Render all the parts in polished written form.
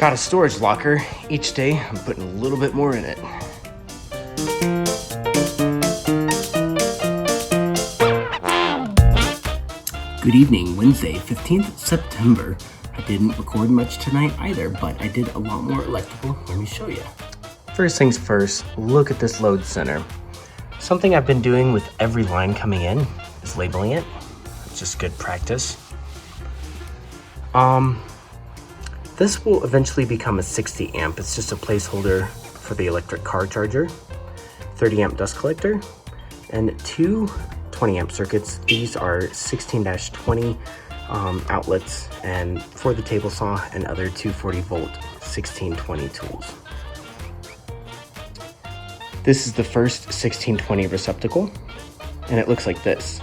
Got a storage locker. Each day I'm putting a little bit more in it. Good evening, Wednesday, 15th September. I didn't record much tonight either, but I did a lot more electrical. Let me show you. First things first, look at this load center. Something I've been doing with every line coming in is labeling it. It's just good practice. This will eventually become a 60 amp. It's just a placeholder for the electric car charger, 30 amp dust collector, and two 20 amp circuits. These are 16-20 outlets, and for the table saw and other 240 volt 1620 tools. This is the first 1620 receptacle, and it looks like this.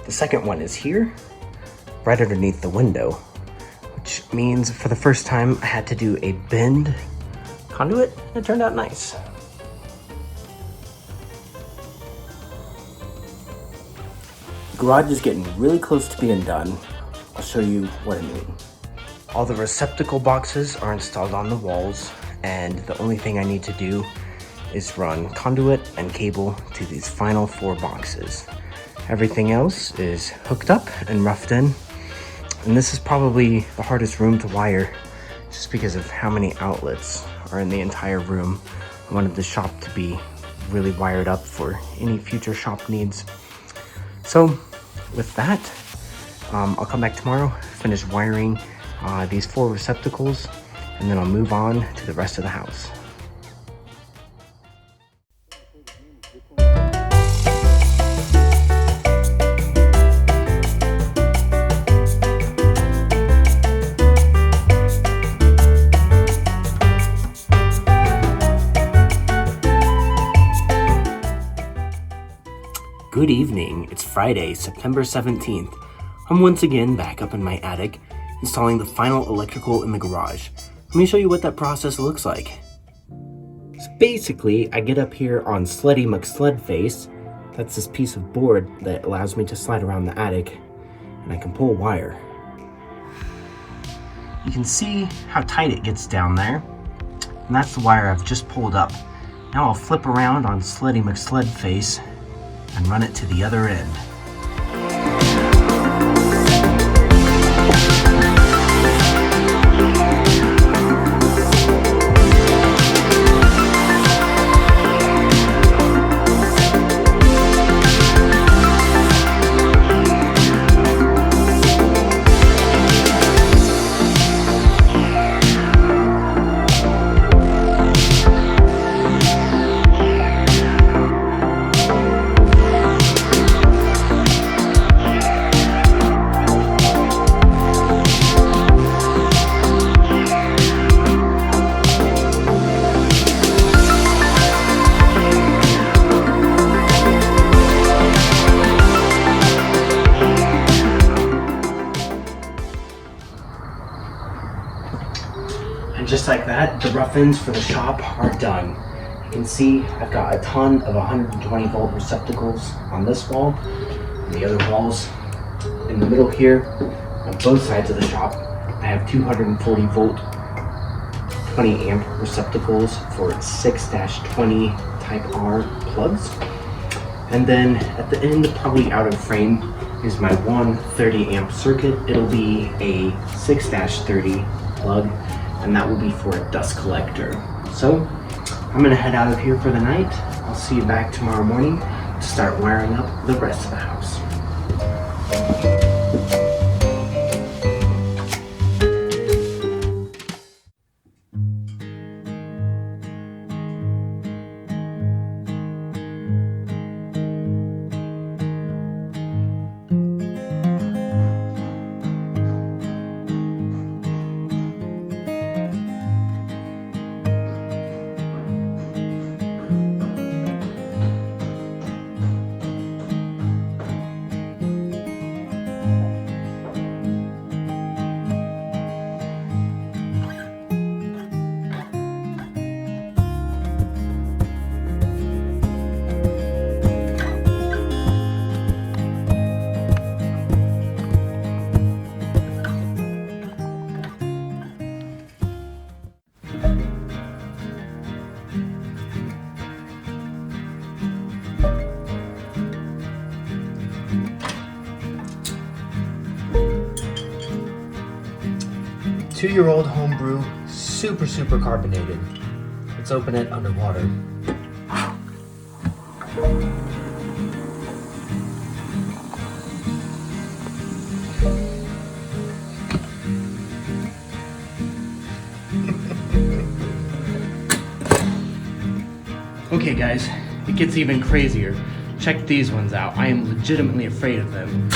The second one is here, right underneath the window, which means for the first time I had to do a bend conduit, and it turned out nice. The garage is getting really close to being done. I'll show you what I mean. All the receptacle boxes are installed on the walls, and the only thing I need to do is run conduit and cable to these final 4 boxes. Everything else is hooked up and roughed in, and this is probably the hardest room to wire just because of how many outlets are in the entire room. I wanted the shop to be really wired up for any future shop needs. So with that, I'll come back tomorrow, finish wiring these 4 receptacles, and then I'll move on to the rest of the house. Good evening, it's Friday, September 17th. I'm once again back up in my attic, installing the final electrical in the garage. Let me show you what that process looks like. So basically, I get up here on Slutty McSled face. That's this piece of board that allows me to slide around the attic, and I can pull wire. You can see how tight it gets down there, and that's the wire I've just pulled up. Now I'll flip around on Slutty McSled face and run it to the other end. And just like that, the rough ends for the shop are done. You can see I've got a ton of 120 volt receptacles on this wall, and the other walls in the middle here, on both sides of the shop, I have 240 volt 20 amp receptacles for 6-20 type R plugs. And then at the end, probably out of frame, is my one 30 amp circuit. It'll be a 6-30 plug, and that will be for a dust collector. So I'm gonna head out of here for the night. I'll see you back tomorrow morning to start wiring up the rest of the house. 2-year-old homebrew, super carbonated. Let's open it underwater. Okay guys, it gets even crazier. Check these ones out. I am legitimately afraid of them.